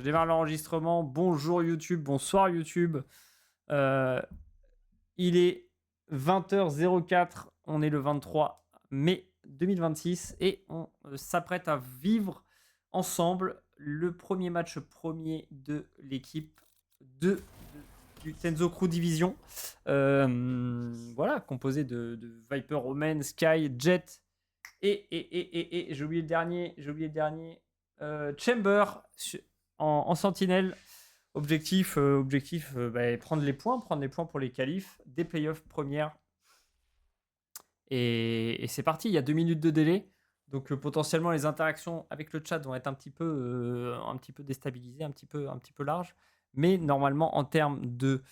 démarre l'enregistrement. Bonjour YouTube, bonsoir YouTube. Il est 20h04, on est le 23 mai 2026 et on s'apprête à vivre ensemble le premier match premier de l'équipe du Tenzo Crew Division. Voilà, composé de Viper, Omen, Sky, Jet et j'ai oublié le dernier, Chamber en sentinelle. Objectif, prendre les points pour les qualifs des playoffs premières. Et c'est parti, il y a 2 minutes de délai. Donc potentiellement les interactions avec le chat vont être un petit peu déstabilisées, un petit peu larges. Mais normalement en termes de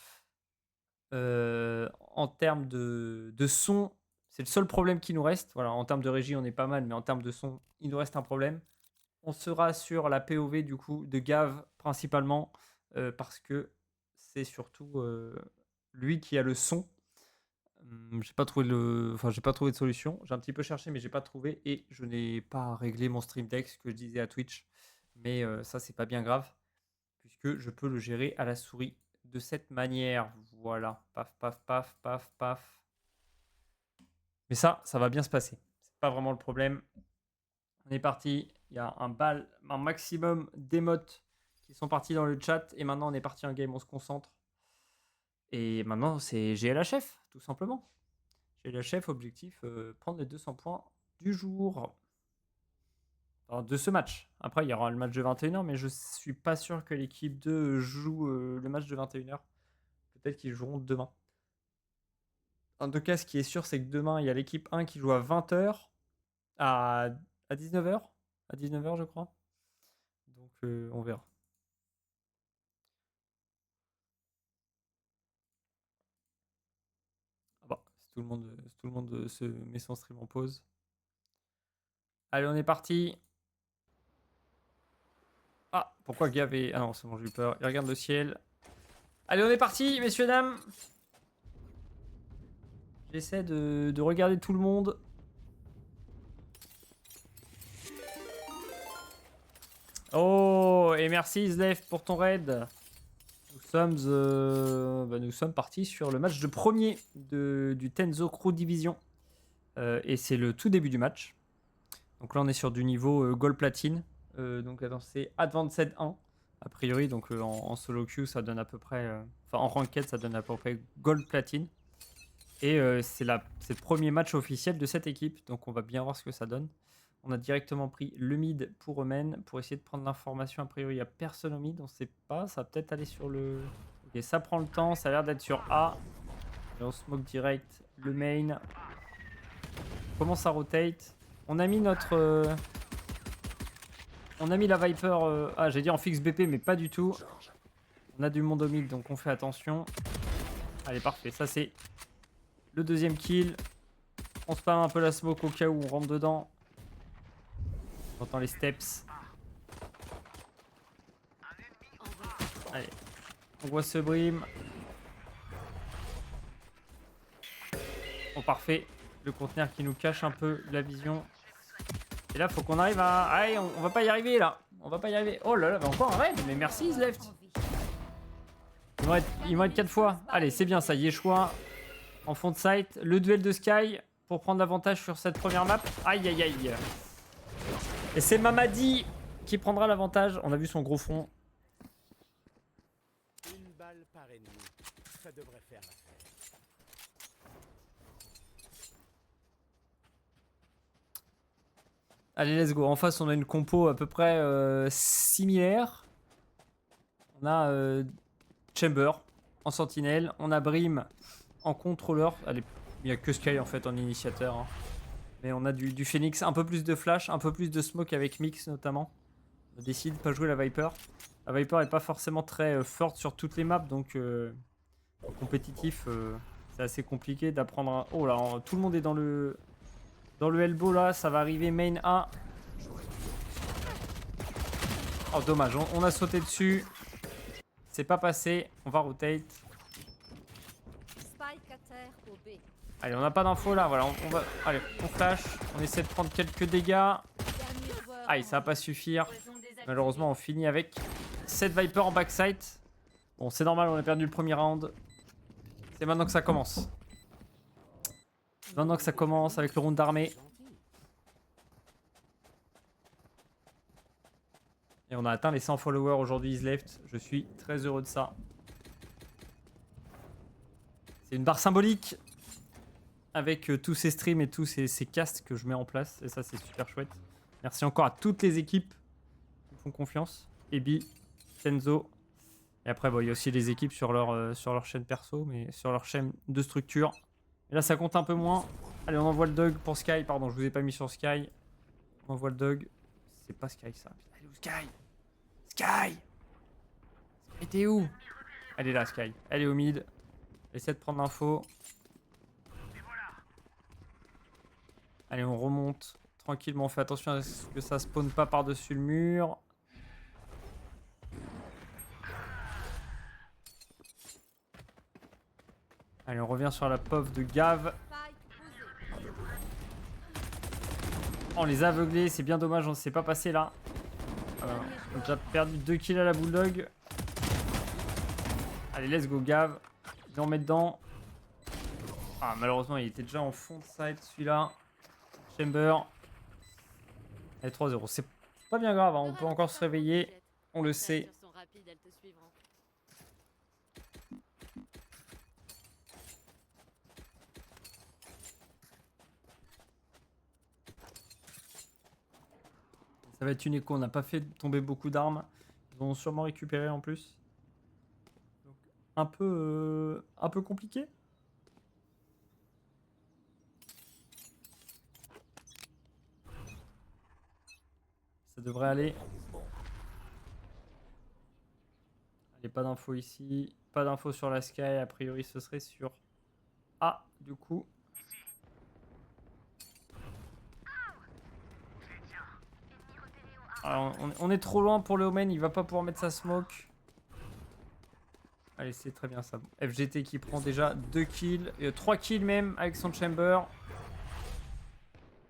son, c'est le seul problème qui nous reste. Voilà, en termes de régie on est pas mal, mais en termes de son, il nous reste un problème. On sera sur la POV du coup de Gav principalement. Parce que c'est surtout lui qui a le son. J'ai pas trouvé de solution. J'ai un petit peu cherché, mais j'ai pas trouvé. Et je n'ai pas réglé mon Stream Deck, ce que je disais à Twitch. Mais ça, c'est pas bien grave, puisque je peux le gérer à la souris de cette manière. Voilà. Paf, paf, paf, paf, paf. Mais ça va bien se passer. C'est pas vraiment le problème. On est parti. Il y a un maximum d'émotes qui sont partis dans le chat et maintenant on est parti en game, on se concentre. Et maintenant c'est GLHF tout simplement. GLHF, objectif, prendre les 200 points du jour. Alors, de ce match. Après il y aura le match de 21h, mais je suis pas sûr que l'équipe 2 joue le match de 21h. Peut-être qu'ils joueront demain. En tout cas, ce qui est sûr, c'est que demain il y a l'équipe 1 qui joue à 20h, à 19h. À 19h je crois. Donc on verra. Tout le monde se met son stream en pause. Allez, on est parti. Ah, pourquoi Gav est... Ah non, c'est bon, j'ai eu peur. Il regarde le ciel. Allez, on est parti, messieurs, dames. J'essaie de regarder tout le monde. Oh, et merci Islef pour ton raid. Nous sommes partis sur le match de premier du Tenzo Crew Division. Et c'est le tout début du match. Donc là, on est sur du niveau Gold Platine. Donc attends, c'est Advanced 1 a priori. Donc en solo queue, ça donne à peu près... en ranked, ça donne à peu près Gold Platine. Et c'est le premier match officiel de cette équipe. Donc on va bien voir ce que ça donne. On a directement pris le mid pour Omen pour essayer de prendre l'information. A priori, il n'y a personne au mid. On ne sait pas. Ça va peut-être aller sur le... Ok, ça prend le temps. Ça a l'air d'être sur A. Et on smoke direct le main. On commence à rotate. On a mis notre... On a mis la Viper... j'ai dit en fixe BP, mais pas du tout. On a du monde au mid, donc on fait attention. Allez, parfait. Ça, c'est le deuxième kill. On spam un peu la smoke au cas où on rentre dedans. On entend les steps. Allez. On voit ce brim. Bon, parfait. Le conteneur qui nous cache un peu la vision. Et là, faut qu'on arrive à... Allez, on va pas y arriver, là. On va pas y arriver. Oh là là, mais encore un raid. Mais merci, Isleft. Ils vont être 4 fois. Allez, c'est bien ça. Yeshua en fond de site. Le duel de Sky pour prendre l'avantage sur cette première map. Aïe, aïe, aïe. Et c'est Mamadi qui prendra l'avantage. On a vu son gros front. Une balle par ennemi. Ça devrait faire l'affaire. Allez, let's go. En face, on a une compo à peu près similaire. On a Chamber en sentinelle. On a Brim en contrôleur. Allez, il n'y a que Sky en fait en initiateur. Hein. Mais on a du Phoenix. Un peu plus de flash, un peu plus de smoke avec Mix notamment. On décide de pas jouer la Viper. La Viper n'est pas forcément très forte sur toutes les maps. Donc en compétitif, c'est assez compliqué d'apprendre un... Oh là, tout le monde est dans le elbow là. Ça va arriver main A. Oh dommage, on a sauté dessus. C'est pas passé, on va rotate. Allez, on n'a pas d'infos là, voilà, on va... Allez, on flash, on essaie de prendre quelques dégâts. Aïe, ça va pas suffire. Malheureusement, on finit avec 7 Viper en backside. Bon, c'est normal, on a perdu le premier round. C'est maintenant que ça commence. Maintenant que ça commence avec le round d'armée. Et on a atteint les 100 followers aujourd'hui, Is Left. Je suis très heureux de ça. C'est une barre symbolique. Avec tous ces streams et tous ces casts que je mets en place. Et ça, c'est super chouette. Merci encore à toutes les équipes qui me font confiance. Ebi, Tenzo. Et après, bon, il y a aussi les équipes sur leur chaîne perso, mais sur leur chaîne de structure. Et là, ça compte un peu moins. Allez, on envoie le dog pour Sky. Pardon, je vous ai pas mis sur Sky. On envoie le dog. C'est pas Sky, ça. Elle est où, Sky? Sky! Sky, t'es où? Elle est là, Sky. Elle est au mid. Essaie de prendre l'info. Allez, on remonte tranquillement. On fait attention à ce que ça spawn pas par-dessus le mur. Allez, on revient sur la POV de Gav. On les a aveuglés, c'est bien dommage, on ne s'est pas passé là. On a déjà perdu 2 kills à la bulldog. Allez, let's go Gav. Viens, on met dedans. Ah, malheureusement, il était déjà en fond de side celui-là. Chamber. Allez, 3-0. C'est pas bien grave, hein. On peut encore se réveiller. On le sait. Ça va être une écho. On n'a pas fait tomber beaucoup d'armes. Ils vont sûrement récupérer en plus. Donc, un peu compliqué. Ça devrait aller. Allez, pas d'infos ici. Pas d'infos sur la Sky. A priori, ce serait sur A, du coup. Alors, on est trop loin pour le Omen. Il va pas pouvoir mettre sa smoke. Allez, c'est très bien ça. FGT qui prend déjà 2 kills. 3 kills même avec son chamber.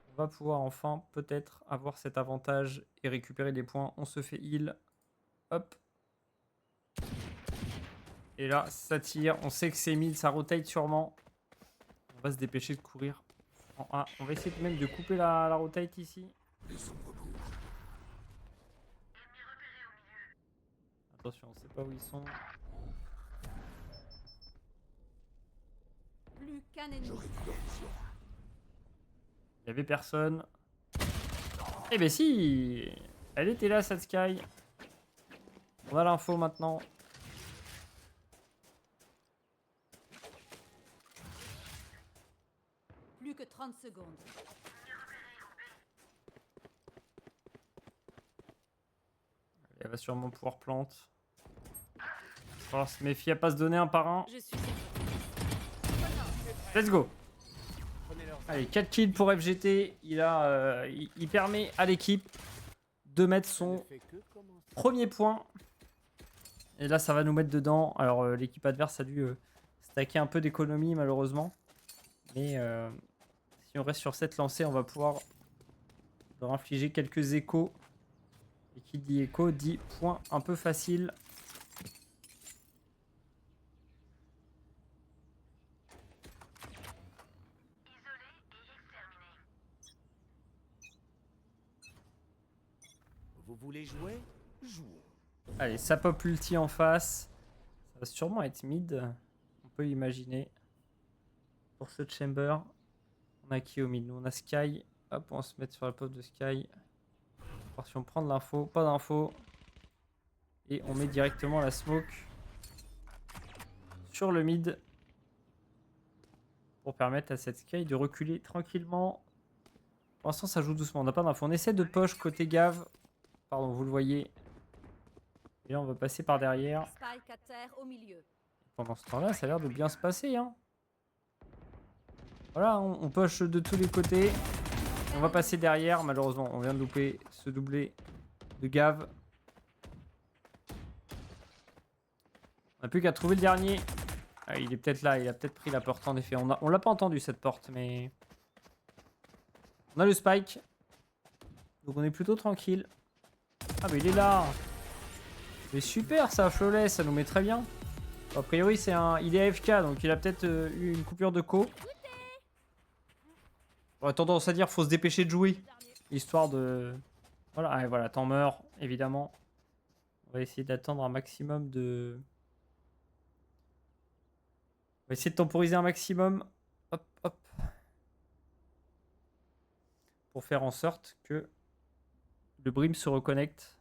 On va pouvoir enfin peut-être avoir cet avantage et récupérer des points. On se fait heal. Hop. Et là, ça tire. On sait que c'est mid, ça rotate sûrement. On va se dépêcher de courir en A. On va essayer même de couper la rotate ici. Attention, on sait pas où ils sont. Plus qu'un ennemi. Il y avait personne. Eh ben si! Elle était là, cette Sky. On a l'info maintenant. Plus que 30 secondes. Elle va sûrement pouvoir plante. Il va falloir se méfier à pas se donner un par un. Je suis... Let's go! Allez, 4 kills pour FGT. Il permet à l'équipe de mettre son premier point. Et là, ça va nous mettre dedans. Alors, l'équipe adverse a dû stacker un peu d'économie, malheureusement. Mais si on reste sur cette lancée, on va pouvoir leur infliger quelques échos. Et qui dit écho dit point un peu facile. Vous voulez jouer? Jouons. Allez, ça pop ulti en face. Ça va sûrement être mid. On peut imaginer. Pour ce chamber. On a qui au mid? Nous, on a Sky. Hop, on va se mettre sur la pop de Sky. Voir si on prend de l'info. Pas d'info. Et on met directement la smoke sur le mid. Pour permettre à cette Sky de reculer tranquillement. Pour l'instant, ça joue doucement. On n'a pas d'info. On essaie de push côté Gav. Pardon, vous le voyez. Et là, on va passer par derrière. Spike à terre au milieu. Pendant ce temps-là, ça a l'air de bien se passer. Hein. Voilà, on push de tous les côtés. On va passer derrière. Malheureusement, on vient de louper ce doublé de Gav. On n'a plus qu'à trouver le dernier. Ah, il est peut-être là. Il a peut-être pris la porte en effet. On l'a pas entendu cette porte, mais... On a le spike. Donc on est plutôt tranquille. Ah, mais il est là. Mais super ça, Flawless, ça nous met très bien. A priori, il est AFK, donc il a peut-être eu une coupure de co. J'aurais tendance à dire faut se dépêcher de jouer. Histoire de... Voilà, et voilà, t'en meurs, évidemment. On va essayer d'attendre un maximum de... On va essayer de temporiser un maximum. Hop, hop. Pour faire en sorte que le Brim se reconnecte.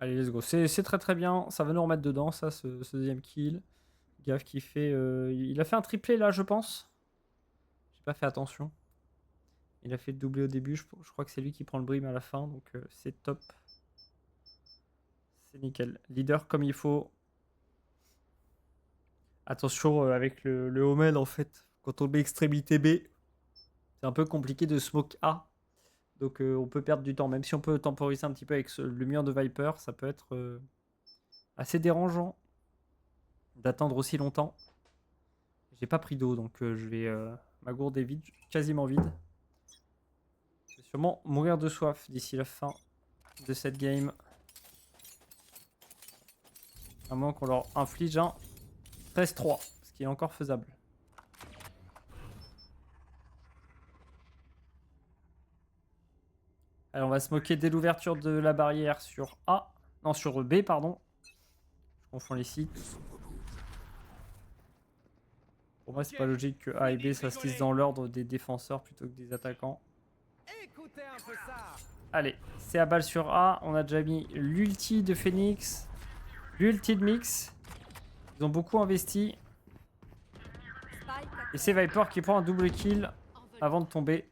Allez, let's go. C'est très très bien. Ça va nous remettre dedans, ça, ce deuxième kill. Gav qui fait... il a fait un triplé là, je pense. J'ai pas fait attention. Il a fait le doublé au début. Je crois que c'est lui qui prend le Brim à la fin. Donc c'est top. C'est nickel. Leader comme il faut. Attention avec le Omen en fait. Quand on met extrémité B, c'est un peu compliqué de smoke A. Donc on peut perdre du temps. Même si on peut temporiser un petit peu avec le mur de Viper, ça peut être assez dérangeant d'attendre aussi longtemps. J'ai pas pris d'eau donc je vais... ma gourde est vide, quasiment vide. Je vais sûrement mourir de soif d'ici la fin de cette game. À moins qu'on leur inflige un 13-3, ce qui est encore faisable. Alors on va se moquer dès l'ouverture de la barrière sur A. Non, sur B, pardon. Je confonds les sites. Pour moi, c'est pas logique que A et B ça se lise dans l'ordre des défenseurs plutôt que des attaquants. Allez, c'est à balle sur A. On a déjà mis l'ulti de Phoenix. L'ulti de Mix. Ils ont beaucoup investi. Et c'est Viper qui prend un double kill avant de tomber.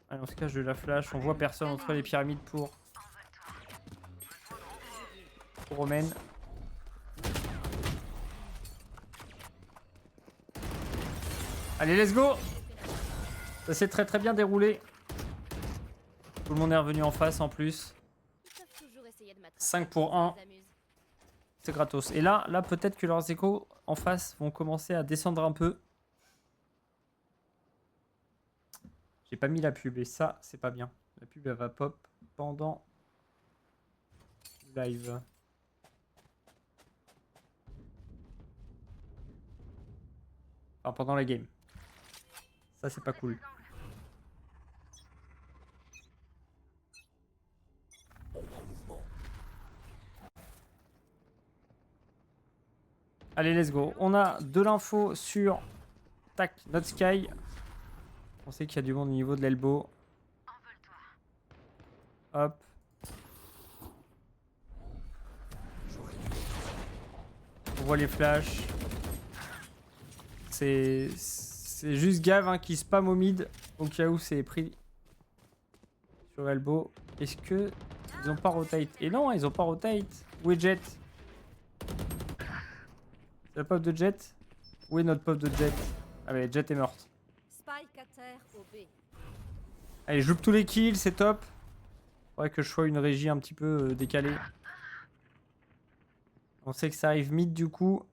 Allez, on se cache de la flash. On voit personne entre les pyramides pour Romain. Allez, let's go! Ça s'est très très bien déroulé. Tout le monde est revenu en face en plus. 5 pour 1. C'est gratos. Et là peut-être que leurs échos en face vont commencer à descendre un peu. J'ai pas mis la pub et ça, c'est pas bien. La pub, elle va pop pendant le live. Enfin, pendant la game. Ça, c'est pas cool. Allez, let's go. On a de l'info sur tac, notre Sky. On sait qu'il y a du monde au niveau de l'elbow. Hop. On voit les flashs. C'est juste Gav hein, qui spam au mid. Au cas où c'est pris sur elbow. Est-ce que ils ont pas rotate? Et non, ils ont pas rotate. Où est Jet? C'est la pop de Jet? Où est notre pop de Jet? Ah bah Jet est morte. Spike à terre au B. Allez, je loupe tous les kills, c'est top. Faudrait que je sois une régie un petit peu décalée. On sait que ça arrive mid du coup.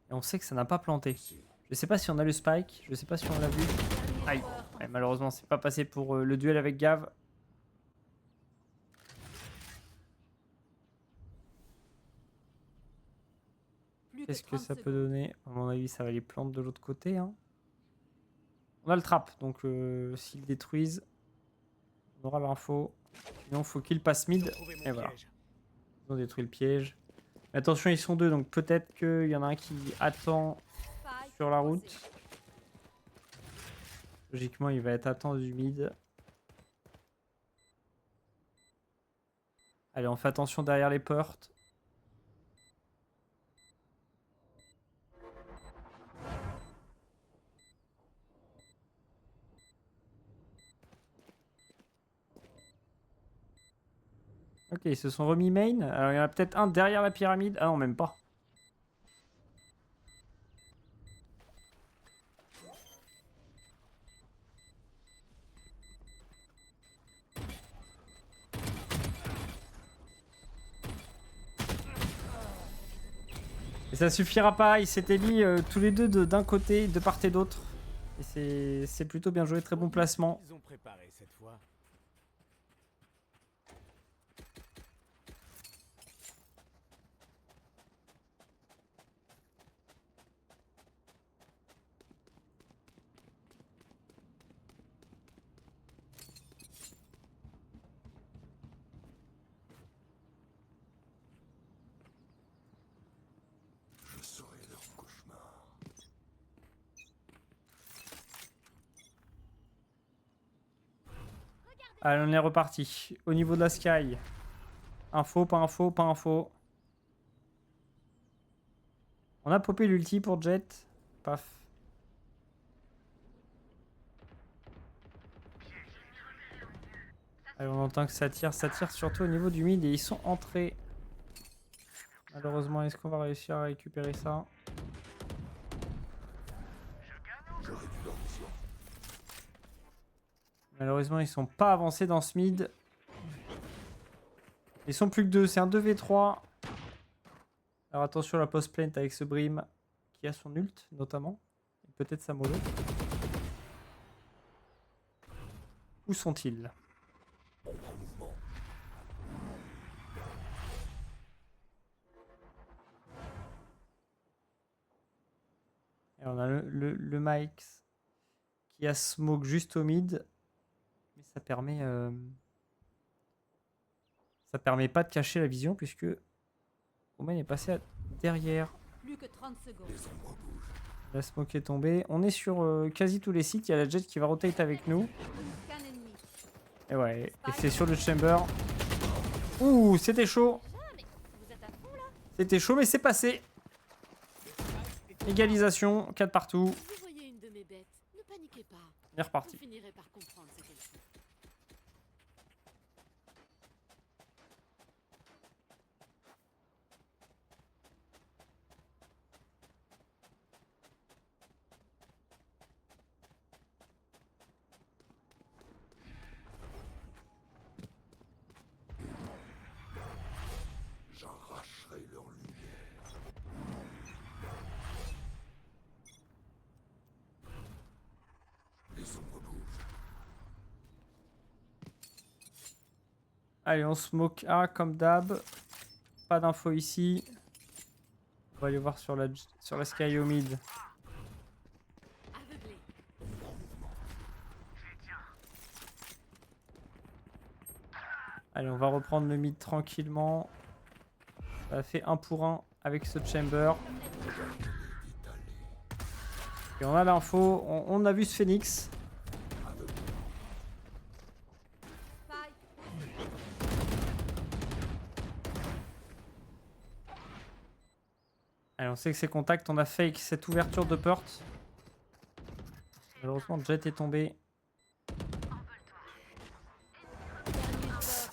Et on sait que ça n'a pas planté. Je sais pas si on a le spike, je sais pas si on l'a vu. Aïe, ouais, malheureusement c'est pas passé pour le duel avec Gav. Qu'est-ce que ça peut donner? À mon avis ça va les planter de l'autre côté. Hein. On a le trap, donc s'ils détruisent, on aura l'info. Sinon faut qu'ils passent mid. Et voilà. Ils ont détruit le piège. Mais attention, ils sont deux, donc peut-être qu'il y en a un qui attend sur la route. Logiquement, il va être attendu mid. Allez, on fait attention derrière les portes. Ok, ils se sont remis main. Alors, il y en a peut-être un derrière la pyramide. Ah non, même pas. Et ça suffira pas, ils s'étaient mis tous les deux d'un côté, de part et d'autre. Et c'est plutôt bien joué, très bon placement. Ils ont préparé cette fois. Je serai leur cauchemar. Allez, on est reparti. Au niveau de la Sky. Info, pas info, pas info. On a popé l'ulti pour Jet. Paf. Allez, on entend que ça tire surtout au niveau du mid et ils sont entrés. Malheureusement, est-ce qu'on va réussir à récupérer ça? J'aurais dû leur mission. Malheureusement, ils sont pas avancés dans ce mid. Ils sont plus que 2, c'est un 2v3. Alors attention à la post plant avec ce Brim qui a son ult notamment. Et peut-être sa mollo. Où sont-ils? On prend mouvement. Et on a le Mike qui a smoke juste au mid. Mais ça permet pas de cacher la vision puisque Omen est passé derrière. Plus que 30 secondes. Les ombres bougent. La smoke est tombée. On est sur quasi tous les sites. Il y a la Jet qui va rotate avec nous. Qu'un ennemi. Et ouais, et c'est sur le chamber. Ouh, c'était chaud. Mais vous êtes à fond là? C'était chaud, mais c'est passé. Égalisation, 4 partout. Vous voyez une de mes bêtes, ne paniquez pas. On est Vous reparti. finirez par comprendre ce qu'elles font. J'arracherai leur lumière. Les ombres bougent. Allez, on smoke A comme d'hab. Pas d'infos ici. On va aller voir sur la Sky au mid. Aveuglé. Allez, on va reprendre le mid tranquillement. Ça a fait 1 pour 1 avec ce chamber. Et on a l'info. On a vu ce Phoenix. Spike. Allez, on sait que c'est contact. On a fake cette ouverture de porte. Malheureusement, Jet est tombé.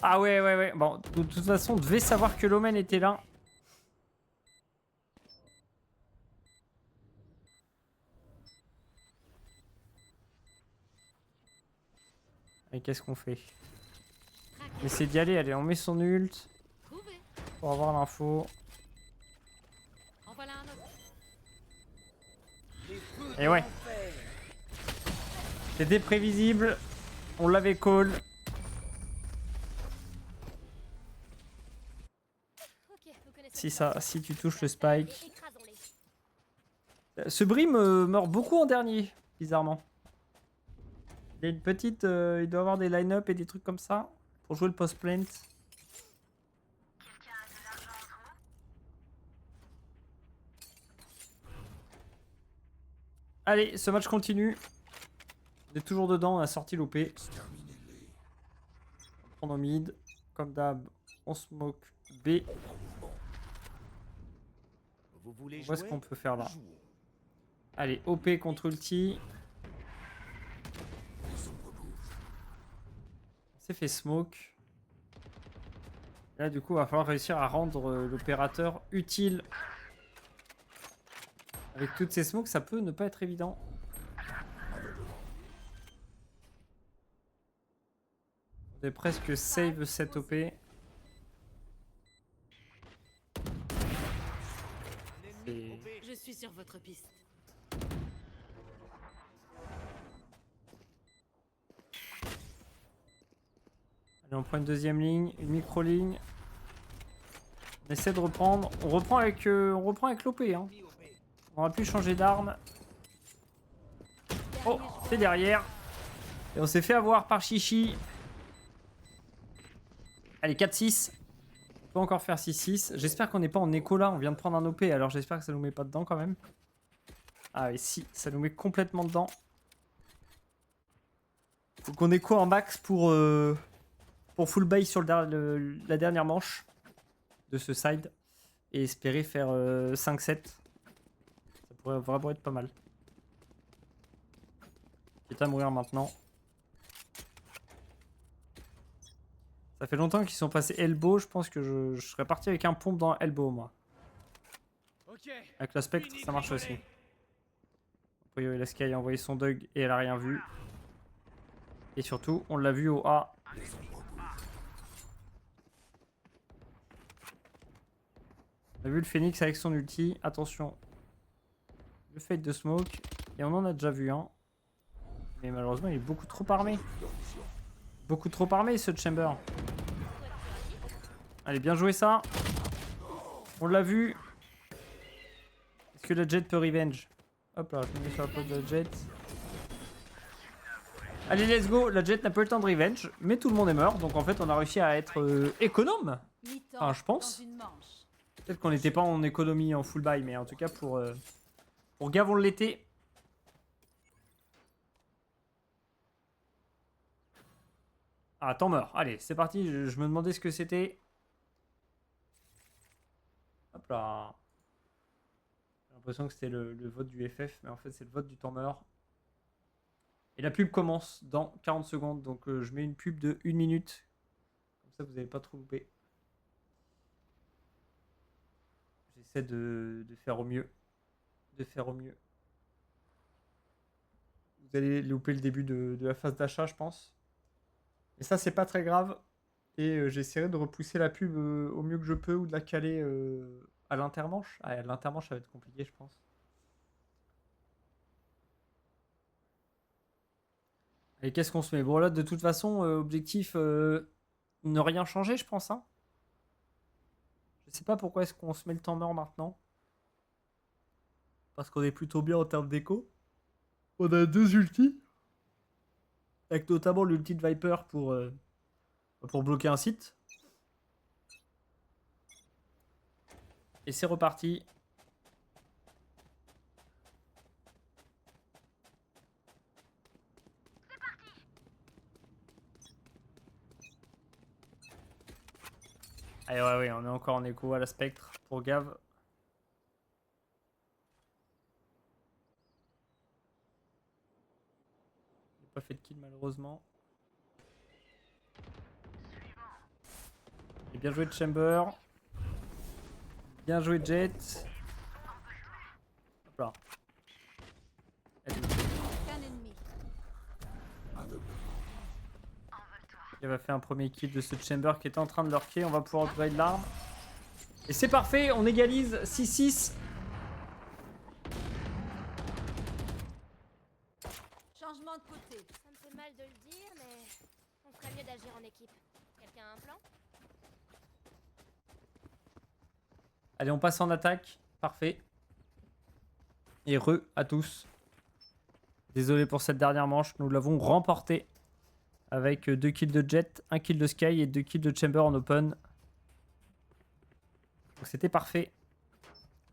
Ah ouais, ouais, ouais. Bon, de toute façon, on devait savoir que l'Omen était là. Et qu'est-ce qu'on fait? On essaie d'y aller. Allez, on met son ult Trouvé. pour avoir l'info. En voilà un autre. Et ouais. C'était prévisible. On l'avait call. Ok, vous connaissez Si tu touches le spike. Écrasons-les. Ce Brim meurt beaucoup en dernier, bizarrement. Il y a une petite. Il doit avoir des line-up et des trucs comme ça pour jouer le post-plant. Allez, ce match continue. On est toujours dedans, on a sorti l'OP. Exterminez-les. On prend nos mid. Comme d'hab, on smoke B. Vous voulez On voit ce jouer? qu'on peut faire là. Jouons. Allez, OP contre ulti. Les ombres bougent. On s'est fait smoke. Et là, du coup, il va falloir réussir à rendre l'opérateur utile. Avec toutes ces smokes, ça peut ne pas être évident. On est presque save cette OP. suis sur votre piste. Allez, on prend une deuxième ligne, une micro-ligne. On essaie de reprendre. On reprend avec l'OP. Hein. On aurait pu changer d'arme. Oh, c'est derrière. Et on s'est fait avoir par Chichi. Allez, 4-6. On peut encore faire 6-6. J'espère qu'on n'est pas en écho là. On vient de prendre un OP, alors j'espère que ça nous met pas dedans quand même. Ah et si, ça nous met complètement dedans. Faut qu'on écho en max pour full buy sur la dernière manche de ce side. Et espérer faire 5-7. Ça pourrait vraiment être pas mal. Quitte à mourir maintenant. Ça fait longtemps qu'ils sont passés elbow. Je pense que je serais parti avec un pompe dans elbow, moi. Avec la spectre, ça marche aussi. A priori, la Sky a envoyé son Dug et elle a rien vu. Et surtout, on l'a vu au A. On a vu le Phoenix avec son ulti. Attention. Le fade de smoke. Et on en a déjà vu un. Mais malheureusement, il est beaucoup trop armé. Beaucoup trop armé, ce Chamber. Allez, bien joué ça. On l'a vu. Est-ce que la Jet peut revenge? Hop là, je me mets sur la pose de la Jet. Allez, let's go. La Jet n'a pas eu le temps de revenge, mais tout le monde est mort. Donc en fait, on a réussi à être économe. Enfin, je pense. Peut-être qu'on n'était pas en économie en full buy, mais en tout cas pour Gav, on l'était. Ah, temps mort. Allez, c'est parti. Je me demandais ce que c'était. Hop là. J'ai l'impression que c'était le vote du FF, mais en fait, c'est le vote du temps mort. Et la pub commence dans 40 secondes. Donc, je mets une pub de 1 minute. Comme ça, vous n'allez pas trop louper. J'essaie de faire au mieux. Vous allez louper le début de la phase d'achat, je pense. Et ça, c'est pas très grave. Et j'essaierai de repousser la pub au mieux que je peux ou de la caler à l'intermanche. Ah, à l'intermanche, ça va être compliqué, je pense. Et qu'est-ce qu'on se met? Bon, là, de toute façon, objectif, ne rien changer, je pense. Hein. Je sais pas pourquoi est-ce qu'on se met le temps mort maintenant. Parce qu'on est plutôt bien en termes d'écho. On a 2 ultis. Avec notamment l'ulti de Viper pour bloquer un site. Et c'est reparti. Allez, ouais, on est encore en écho à la spectre pour Gav. J'ai pas fait de kill malheureusement. Et bien joué de Chamber. Bien joué Jet. Hop là. Il va faire un premier kill de ce Chamber qui était en train de lurker. On va pouvoir upgrade l'arme. Et c'est parfait, on égalise 6-6. Changement de côté. Ça me fait mal de le dire, mais on ferait mieux d'agir en équipe. Quelqu'un a un plan? Allez, on passe en attaque. Parfait. Et re à tous. Désolé pour cette dernière manche. Nous l'avons remporté. Avec 2 kills de Jet, 1 kill de Sky et 2 kills de Chamber en open. Donc c'était parfait.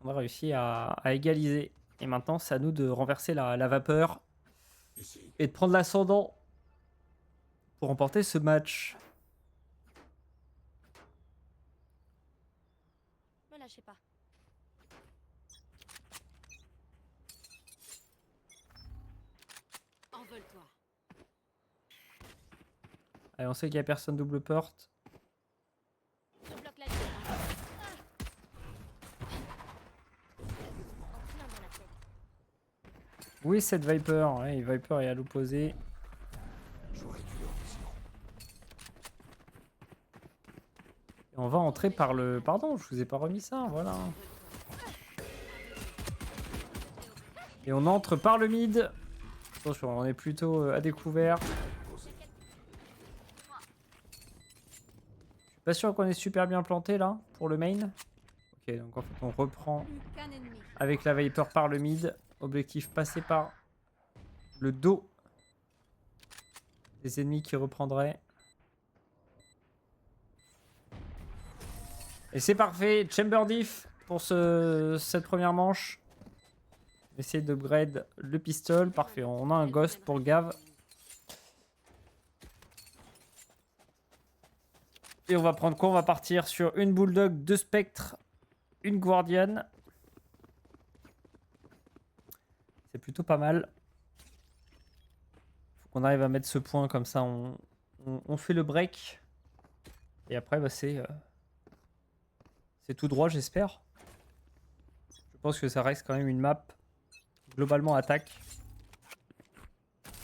On a réussi à égaliser. Et maintenant, c'est à nous de renverser la vapeur. Et de prendre l'ascendant. Pour remporter ce match. Me lâchez pas. Envole-toi. Allez, on sait qu'il n'y a personne double porte. Je bloque la ligne. En plein dans la tête. Oui, cette Viper. Ouais, Viper est à l'opposé. Et on va entrer par le... Pardon, je vous ai pas remis ça, voilà. Et on entre par le mid. Attention, on est plutôt à découvert. Je suis pas sûr qu'on est super bien planté là pour le main. Ok, donc en fait on reprend Plus qu'un ennemi. avec la Viper par le mid. Objectif passer par le dos des ennemis qui reprendraient. Et c'est parfait, Chamber Diff pour cette première manche. Essayer d'upgrade le pistol, parfait, on a un ghost pour Gav. Et on va prendre quoi? On va partir sur une Bulldog, 2 Spectres, une Guardian. C'est plutôt pas mal. Faut qu'on arrive à mettre ce point comme ça, on fait le break. Et après, bah, c'est tout droit, j'espère. Je pense que ça reste quand même une map globalement attaque.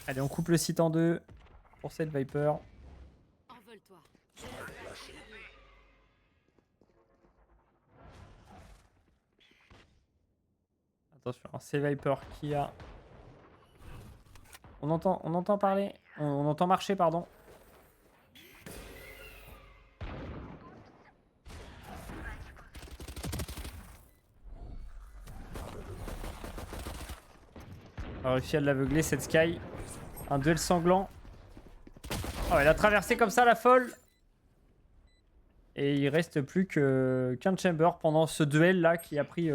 Allez, on coupe le site en deux pour cette Viper. Envole-toi. Attention, c'est Viper qui a... On entend parler. On entend marcher, pardon. On a réussi à l'aveugler, cette Sky. Un duel sanglant. Oh, elle a traversé comme ça la folle. Et il reste plus qu'un Chamber pendant ce duel là qui a pris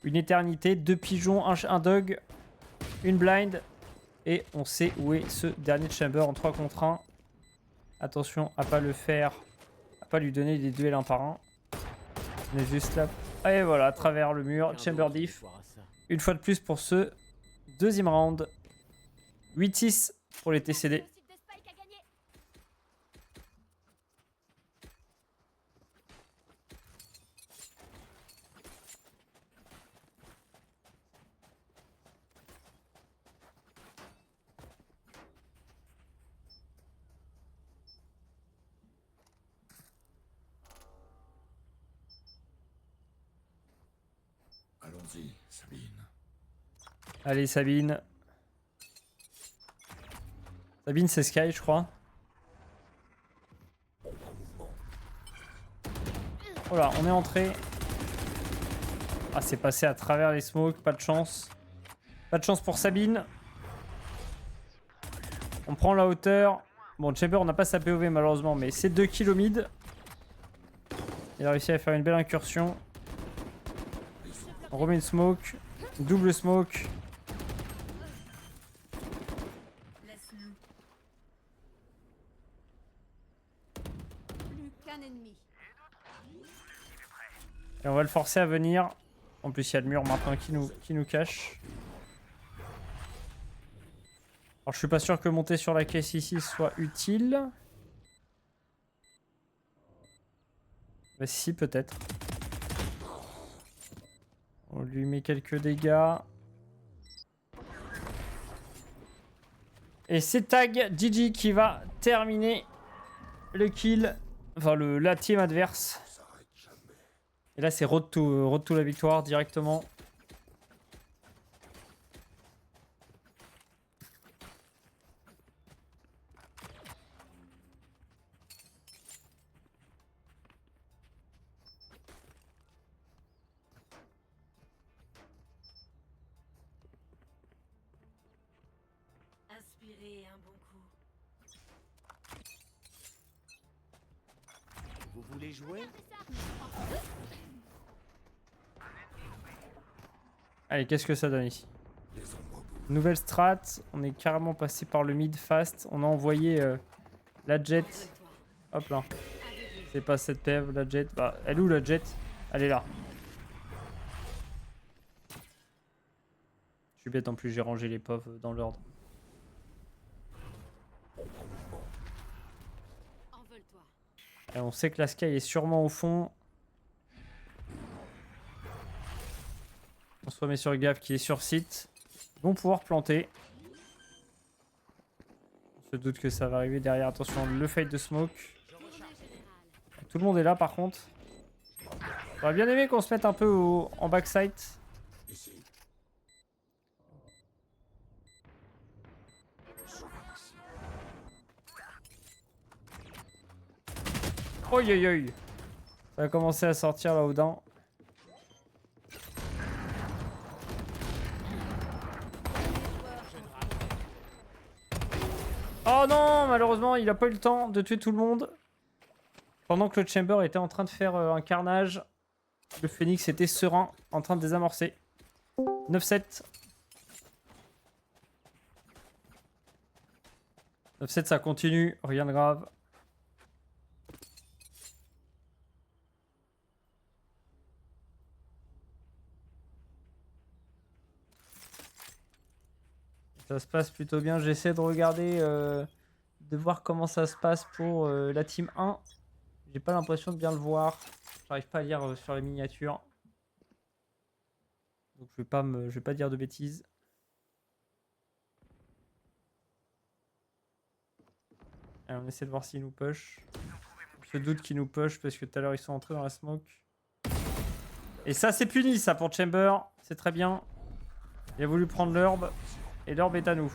une éternité. 2 pigeons, un dog, une blind. Et on sait où est ce dernier Chamber en 3 contre 1. Attention à pas le faire, à pas lui donner des duels un par un. On est juste là. Et voilà, à travers le mur, Chamber Diff. Une fois de plus pour ce deuxième round. 8-6 pour les TCD. Le site de Spike a gagné. Allons-y, Sabine. Allez, Sabine. Sabine, c'est Sky, je crois. Voilà, on est entré. Ah, c'est passé à travers les smokes, pas de chance. Pas de chance pour Sabine. On prend la hauteur. Bon, Chamber, on n'a pas sa POV malheureusement, mais c'est 2 kills au mid. Il a réussi à faire une belle incursion. On remet une smoke. Double smoke. Laisse-nous. Plus qu'un ennemi. Et on va le forcer à venir. En plus, il y a le mur maintenant qui nous cache. Alors, je suis pas sûr que monter sur la caisse ici soit utile. Mais si, peut-être. On lui met quelques dégâts. Et c'est Tag GG qui va terminer le kill. Enfin, la team adverse. S'arrête jamais. Et là, c'est road to la victoire directement. Inspirez un bon coup. Vous voulez jouer? Allez, qu'est-ce que ça donne ici? Les ombres bougent. Nouvelle strat. On est carrément passé par le mid fast. On a envoyé la jet. Envole-toi. Hop là. Aveuglé. C'est pas cette PV, la jet. Bah, elle est où la jet? Elle est là. Je suis bête en plus, j'ai rangé les POV dans l'ordre. Envole-toi. Et on sait que la Sky est sûrement au fond. On se remet sur Gav qui est sur site. Ils vont pouvoir planter. On se doute que ça va arriver derrière. Attention, le fade de smoke. Tournée générale. Tout le monde est là par contre. J'aurais bien aimé qu'on se mette un peu en backside. Ici. Oi, oi, oi. Ça va commencer à sortir là dedans. Oh non, malheureusement, il a pas eu le temps de tuer tout le monde. Pendant que le Chamber était en train de faire un carnage, le Phoenix était serein, en train de désamorcer. 9-7. 9-7, ça continue, rien de grave. Ça se passe plutôt bien. J'essaie de regarder, de voir comment ça se passe pour la team 1. J'ai pas l'impression de bien le voir. J'arrive pas à lire sur les miniatures. Donc je vais pas dire de bêtises. Allez, on essaie de voir s'ils nous push. Je doute qu'ils nous push parce que tout à l'heure ils sont entrés dans la smoke. Et ça c'est puni ça pour Chamber. C'est très bien. Il a voulu prendre l'herbe. Et l'orbe est à nous.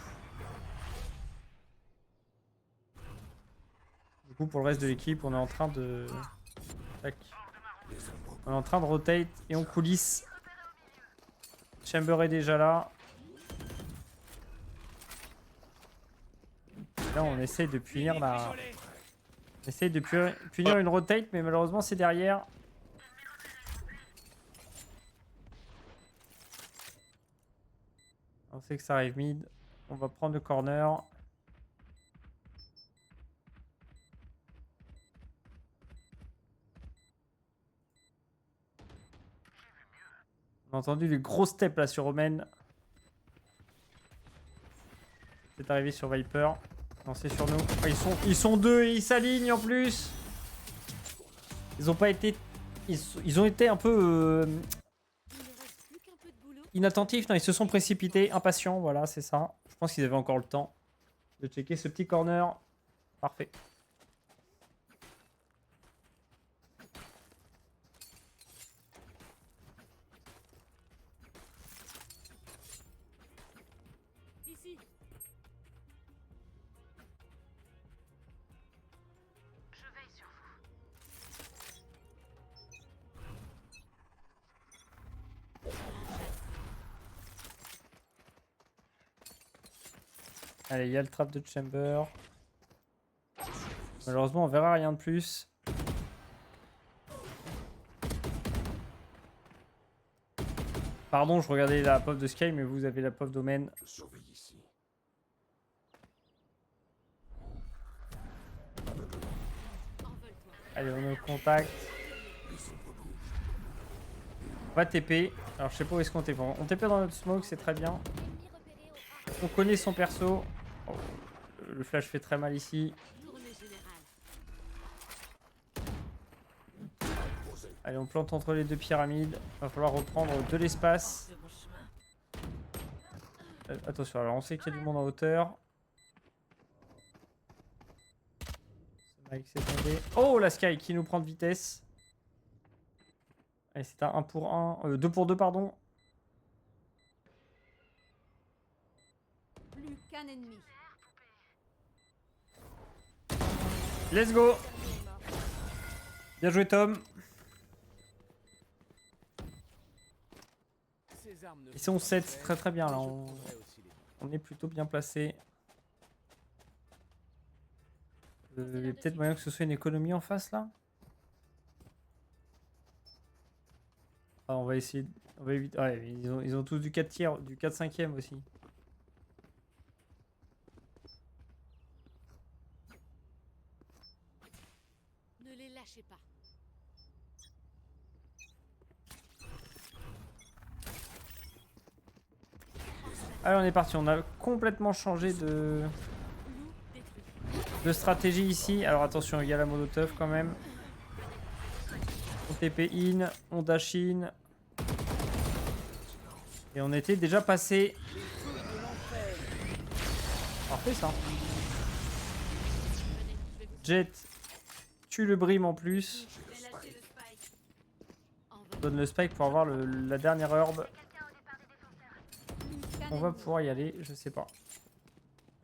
Du coup, pour le reste de l'équipe, on est en train de... Tac. On est en train de rotate et on coulisse. Chamber est déjà là. Là, on essaye de punir la... On essaye de punir une rotate, mais malheureusement, c'est derrière. On sait que ça arrive mid. On va prendre le corner. On a entendu les gros steps là sur Omen. C'est arrivé sur Viper. Non, c'est sur nous. Oh, ils sont deux et ils s'alignent en plus. Ils ont pas été... Ils ont été un peu... Il ne reste plus qu'un peu de boulot. inattentifs, non, ils se sont précipités, impatients, voilà, c'est ça. Je pense qu'ils avaient encore le temps de checker ce petit corner. Parfait. Ici. Allez, il y a le trap de Chamber. Malheureusement, on verra rien de plus. Pardon, je regardais la pop de Sky, mais vous avez la pop d'Omen. Je surveille ici. Envole-toi. Allez, on est au contact. Les ombres bougent. On va TP. Alors, je sais pas où est-ce qu'on TP. On TP dans notre smoke, c'est très bien. Ennemi repéré au A. On connaît son perso. Oh, le flash fait très mal ici. Tournée générale. Allez, on plante entre les deux pyramides. Va falloir reprendre de l'espace. Attention, alors on sait qu'il y a du monde en hauteur. Ce Mike s'est tombé. Oh, la Sky qui nous prend de vitesse. Allez, c'est un 1 pour 1. 2 pour 2, pardon. Plus qu'un ennemi. Let's go. Bien joué, Tom. Ces armes ne Ici, on font 7, pas c'est très très bien. Là, je on... prendrai aussi les- on est plutôt bien placé. Il y a peut-être moyen que ce soit une économie en face là. Ah, on va essayer. On va éviter. Ouais, ils ont tous du 4 tiers, du 4 5e aussi. Ne les lâchez pas. Allez, on est parti. On a complètement changé de Loup détruit. stratégie ici. Alors attention, il y a la molotov quand même. On TP in, on dash in. Et on était déjà passé. Parfait ça. Venez, je vais vous Jet tue le brim en plus. J'ai lâché le spike. envole. Donne le spike pour avoir la dernière herbe. Plus qu'un On va ennemi. pouvoir y aller, je sais pas.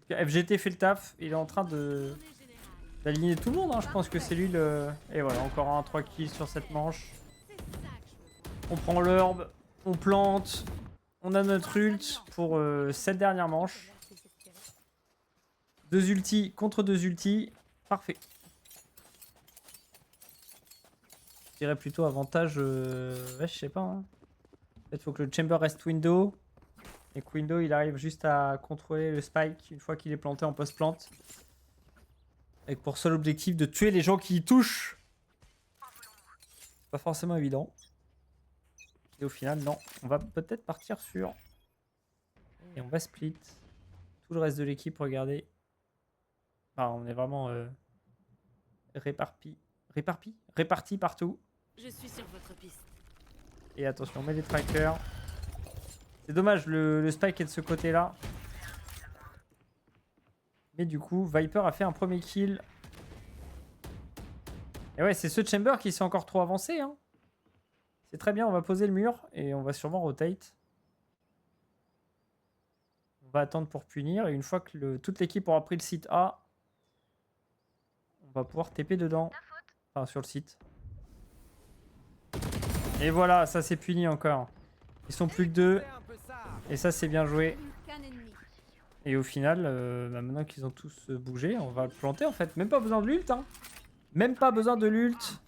FGT fait le taf, il est en train de... Tournée générale. d'aligner tout le monde. Hein. Je pense que c'est lui le... Et voilà, encore un 3 kills sur cette manche. C'est ça que je veux voir. On prend l'herbe, on plante, on a notre ult pour cette dernière manche. 2 ultis contre 2 ultis. Parfait. Je dirais plutôt avantage... Ouais, je sais pas. Hein. Peut-être faut que le chamber reste window. Et que window, il arrive juste à contrôler le spike une fois qu'il est planté en post-plante. Avec pour seul objectif de tuer les gens qui y touchent. Pas forcément évident. Et au final, non. On va peut-être partir sur... Et on va split. Tout le reste de l'équipe, regardez. Enfin, on est vraiment répartis partout. Je suis sur votre piste. Et attention, on met les trackers. C'est dommage, le spike est de ce côté-là. Mais du coup, Viper a fait un premier kill. Et ouais, c'est ce chamber qui s'est encore trop avancé. Hein. C'est très bien, on va poser le mur et on va sûrement rotate. On va attendre pour punir. Et une fois que toute l'équipe aura pris le site A, on va pouvoir TP dedans. Enfin, sur le site. Et voilà, ça c'est puni encore. Ils sont plus que 2. Et ça c'est bien joué. Plus qu'un ennemi. Et au final, bah maintenant qu'ils ont tous bougé, on va le planter en fait. Même pas besoin de l'ult. Hein. Même pas besoin de l'ult.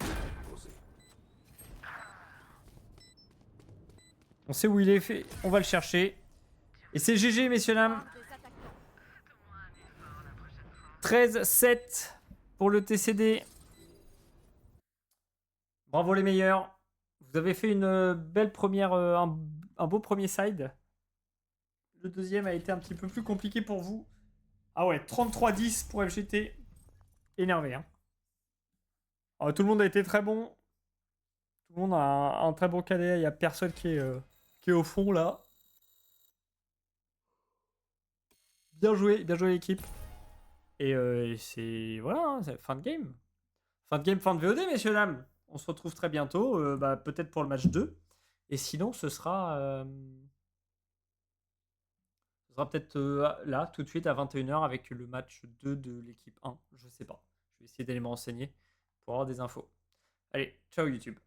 On sait où il est fait. On va le chercher. Et c'est GG, messieurs dames. 13-7 pour le TCD. Bravo les meilleurs. Vous avez fait une belle première, un beau premier side. Le deuxième a été un petit peu plus compliqué pour vous. Ah ouais, 33-10 pour FGT. Énervé, hein. Alors, tout le monde a été très bon. Tout le monde a un très bon KDA. Il n'y a personne qui est au fond, là. Bien joué l'équipe. Et c'est... Voilà, hein, c'est fin de game. Fin de game, fin de VOD, messieurs, dames. On se retrouve très bientôt, peut-être pour le match 2. Et sinon, ce sera peut-être là, tout de suite, à 21h, avec le match 2 de l'équipe 1. Je sais pas. Je vais essayer d'aller me renseigner pour avoir des infos. Allez, ciao YouTube.